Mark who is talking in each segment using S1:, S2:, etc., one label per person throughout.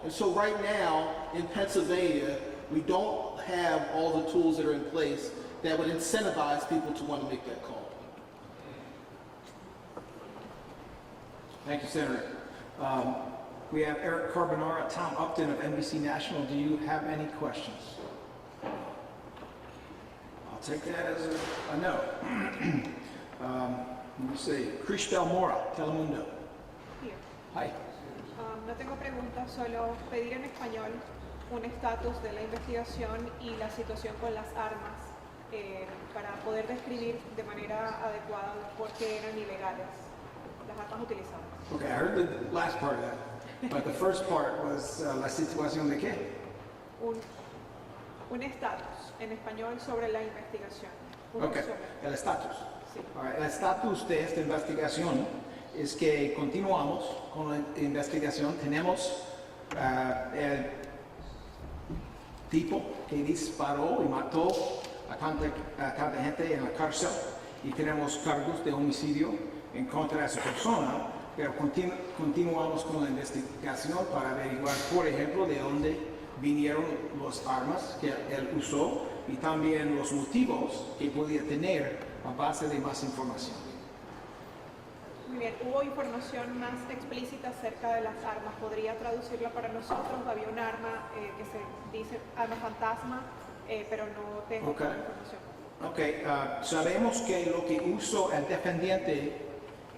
S1: And so right now in Pennsylvania, we don't have all the tools that are in place that would incentivize people to want to make that call.
S2: Thank you, Senator. We have Eric Carbonara, Tom Upton of NBC National. Do you have any questions? I'll take that as a no. Let me see. Cristel Mora, Telemundo.
S3: Here.
S2: Hi.
S3: No tengo preguntas, solo pedir en español un estatus de la investigación y la situación con las armas para poder describir de manera adecuada por qué eran ilegales las armas utilizadas.
S2: Okay, I heard the last part of that, but the first part was la situación de qué?
S3: Un estatus en español sobre la investigación.
S2: Okay, el estatus.
S3: Sí.
S2: All right, el estatus de esta investigación es que continuamos con la investigación. Tenemos el tipo que disparó y mató a tanta gente en la cárcel y tenemos cargos de homicidio en contra de esa persona, pero continuamos con la investigación para averiguar, por ejemplo, de dónde vinieron las armas que él usó y también los motivos que podía tener a base de más información.
S3: Muy bien, hubo información más explícita acerca de las armas. ¿Podría traducirla para nosotros? Había un arma que se dice arma fantasma, pero no tengo toda la información.
S2: Sabemos que lo que usó el defendiente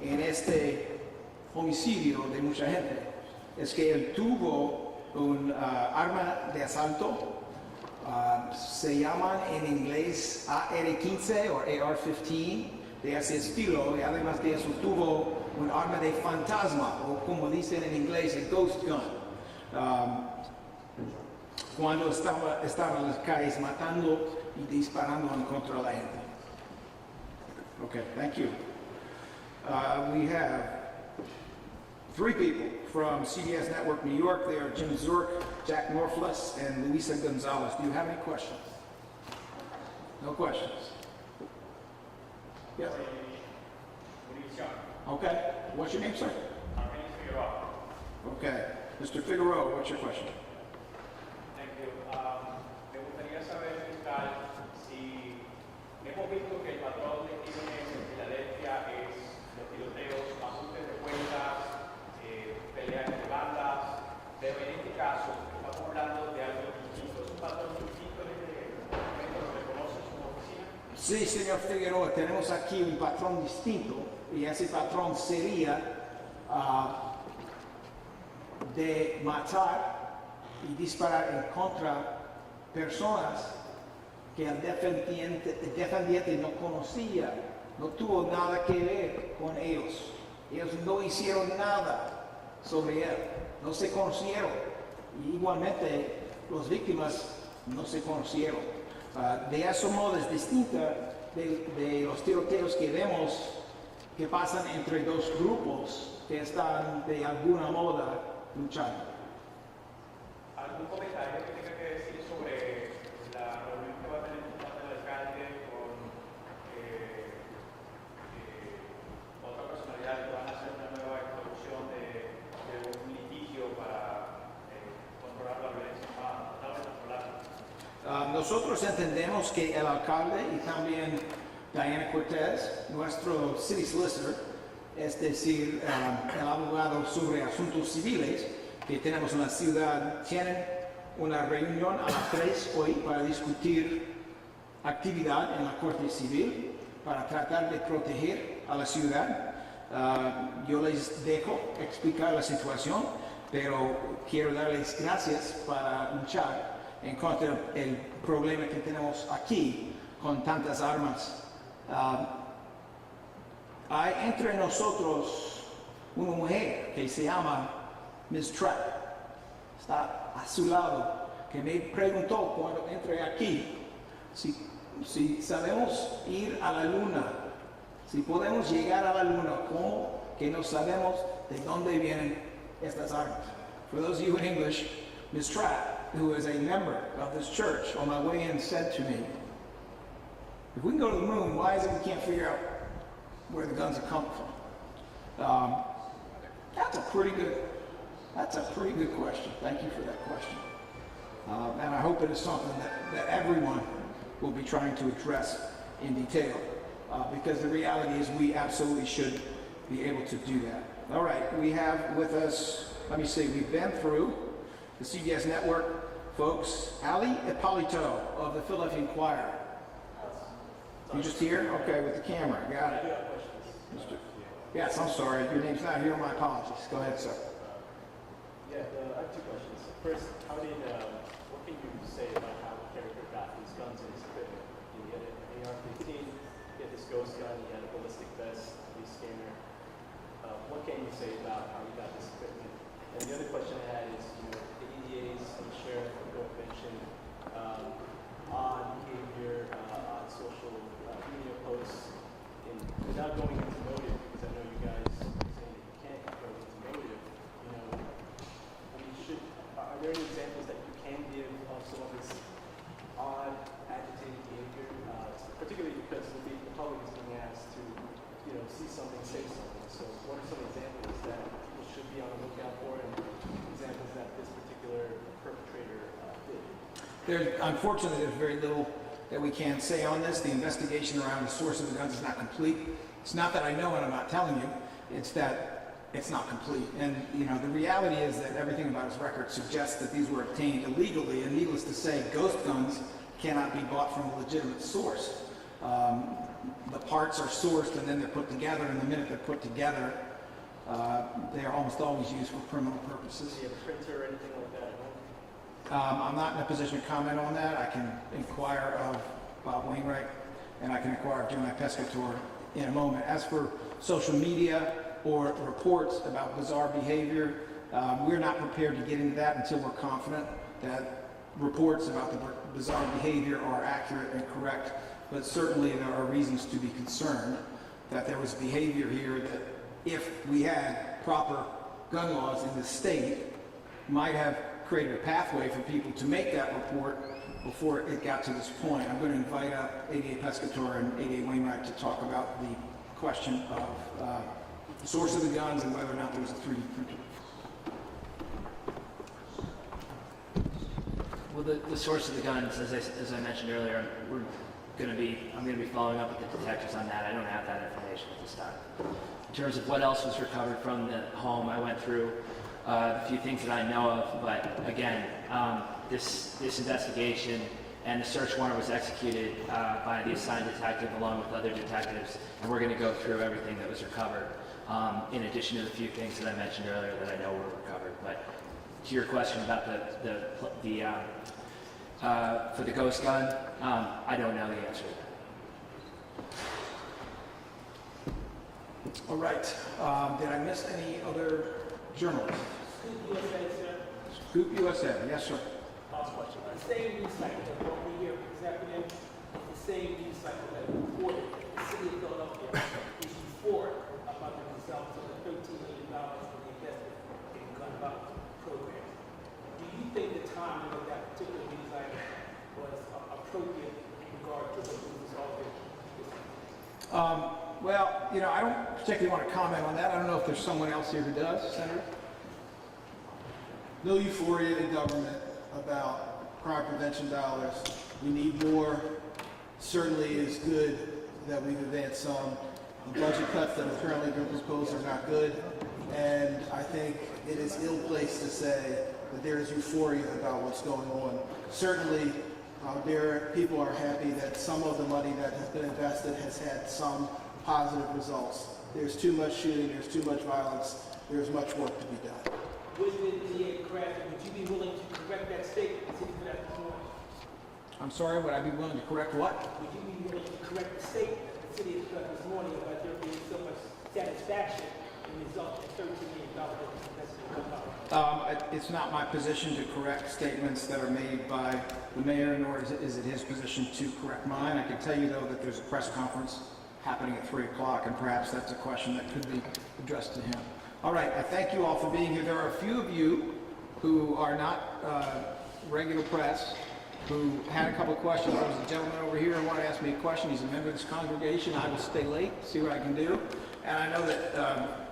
S2: en este homicidio de mucha gente es que él tuvo un arma de asalto, se llaman en inglés AR-15 o AR-15 de ese estilo, y además de eso tuvo un arma de fantasma o como dicen en inglés, a ghost gun, cuando estaba en las calles matando y disparando en contra de la gente. Okay, thank you. We have 3 people from CBS Network New York. They are Jim Zurk, Jack Norflus, and Luisa Gonzalez. Do you have any questions? No questions? Yes. Okay. What's your name, sir? Okay. Mr. Figueroa, what's your question?
S4: Thank you. Me gustaría saber, fiscal, si hemos visto que el patrón de crímenes en Filadelfia es los tiroteos, ajustes de cuentas, peleas de bandas, pero en este caso estamos hablando de algo distinto. ¿Es un patrón distinto en este momento? ¿Lo reconoce su oficina?
S2: Sí, señor Figueroa, tenemos aquí un patrón distinto y ese patrón sería de matar y disparar en contra personas que el defendiente no conocía, no tuvo nada que ver con ellos. Ellos no hicieron nada sobre él, no se conocieron. Y igualmente, las víctimas no se conocieron. De ese modo es distinta de los tiroteos que vemos que pasan entre dos grupos que están de alguna moda luchando.
S4: ¿Algún comentario que tenga que decir sobre la reunión que va a tener el alcalde con otra personalidad que van a hacer una nueva introducción de un litigio para controlar la violencia armada, tratar de controlarla?
S2: Nosotros entendemos que el alcalde y también Diana Cortez, nuestro city solicitor, es decir, el abogado sobre asuntos civiles que tenemos en la ciudad, tienen una reunión a las 3 hoy para discutir actividad en la Corte Civil para tratar de proteger a la ciudad. Yo les dejo explicar la situación, pero quiero darles gracias para luchar en contra del problema que tenemos aquí con tantas armas. Hay entre nosotros una mujer que se llama Miss Trapp, está a su lado, que me preguntó cuando entré aquí si sabemos ir a la luna, si podemos llegar a la luna, ¿cómo que no sabemos de dónde vienen estas armas? For those of you in English, Miss Trapp, who is a member of this church, on my way in said to me, if we can go to the moon, why is it we can't figure out where the guns are coming from? That's a pretty good That's a pretty good question. Thank you for that question. And I hope it is something that everyone will be trying to address in detail, because the reality is we absolutely should be able to do that. All right, we have with us, let me see, we've been through the CBS Network folks. Ali Ippolito of the Philadelphia Inquirer. You just here? Okay, with the camera. Got it. Yes, I'm sorry. Your name's not here. My apologies. Go ahead, sir.
S5: Yeah, I have two questions. First, what can you say about how the character got these guns and his equipment? He had an AR-15, he had this ghost gun, he had a ballistic vest, police scanner. What can you say about how he got this equipment? And the other question I had is, the EDAs and the sheriff both mentioned odd behavior, odd social media posts, and without going into motive, because I know you guys are saying that you can't go into motive, are there any examples that you can give of some of this odd, agitated behavior? Particularly because the public is being asked to, see something, say something. So what are some examples that people should be on the lookout for, and examples that this particular perpetrator did?
S2: Unfortunately, there's very little that we can say on this. The investigation around the source of the guns is not complete. It's not that I know and I'm not telling you. It's that it's not complete. And, the reality is that everything about his record suggests that these were obtained illegally, and needless to say, ghost guns cannot be bought from a legitimate source. The parts are sourced and then they're put together, and the minute they're put together, they are almost always used for criminal purposes.
S5: Do you have a printer or anything like that at home?
S2: I'm not in a position to comment on that. I can inquire of Bob Wainwright, and I can inquire of Jim Pescator in a moment. As for social media or reports about bizarre behavior, we're not prepared to get into that until we're confident that reports about the bizarre behavior are accurate and correct. But certainly there are reasons to be concerned that there was behavior here that, if we had proper gun laws in the state, might have created a pathway for people to make that report before it got to this point. I'm going to invite up ADA Pescator and ADA Wainwright to talk about the question of the source of the guns and whether or not there was a 3D printer.
S6: Well, the source of the guns, as I mentioned earlier, I'm going to be following up with the detectives on that. I don't have that information at this time. In terms of what else was recovered from the home, I went through a few things that I know of, but again, this investigation and the search warrant was executed by the assigned detective along with other detectives, and we're going to go through everything that was recovered, in addition to the few things that I mentioned earlier that I know were recovered. But to your question about for the ghost gun, I don't know the answer to that.
S2: All right. Did I miss any other journalists?
S7: Scoop USA, sir.
S2: Scoop USA. Yes, sir.
S7: Last question. The same news cycle that brought me here this afternoon is the same news cycle that reported that the city of Philadelphia is euphoric about the results of the $13 million in the investment in gun violence program. Do you think the timing of that particular news item was appropriate in regard to what was resolved this week?
S2: Well, I don't particularly want to comment on that. I don't know if there's someone else here who does, Senator.
S1: No euphoria in government about crime prevention dollars. We need more. Certainly it's good that we've advanced some. The budget cuts that have currently been proposed are not good. And I think it is ill-placed to say that there is euphoria about what's going on. Certainly, people are happy that some of the money that has been invested has had some positive results. There's too much shooting, there's too much violence, there's much work to be done.
S7: Would you be willing to correct that statement the city put out this morning?
S2: I'm sorry, would I be willing to correct what?
S7: Would you be willing to correct the statement that the city has put out this morning about there being so much satisfaction in the result of $13 million investment?
S2: It's not my position to correct statements that are made by the mayor, nor is it his position to correct mine. I can tell you, though, that there's a press conference happening at 3 o'clock, and perhaps that's a question that could be addressed to him. All right, I thank you all for being here. There are a few of you who are not regular press who had a couple of questions. There was a gentleman over here who wanted to ask me a question. He's a member of this congregation. I will stay late, see what I can do. And I know that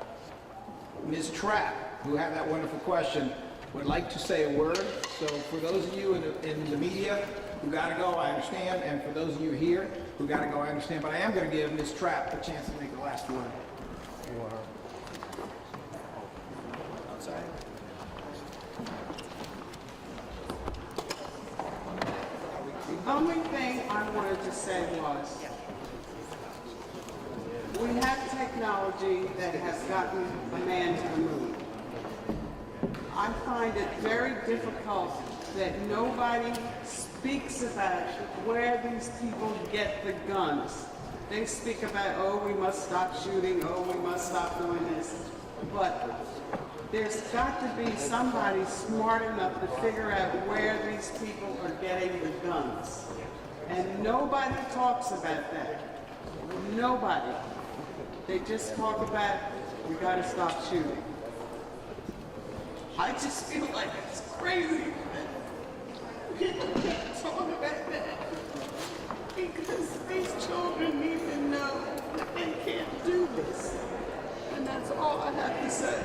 S2: Ms. Trapp who had that wonderful question, would like to say a word. So for those of you in the media who got to go, I understand. And for those of you here who got to go, I understand. But I am going to give Ms. Trapp a chance to make the last word.
S8: The only thing I wanted to say was, we have technology that has gotten a man to the moon. I find it very difficult that nobody speaks about where these people get the guns. They speak about, oh, we must stop shooting, oh, we must stop doing this. But there's got to be somebody smart enough to figure out where these people are getting the guns. And nobody talks about that. Nobody. They just talk about, we gotta stop shooting. I just feel like it's crazy that people can't talk about that. Because these children need to know that they can't do this. And that's all I have to say.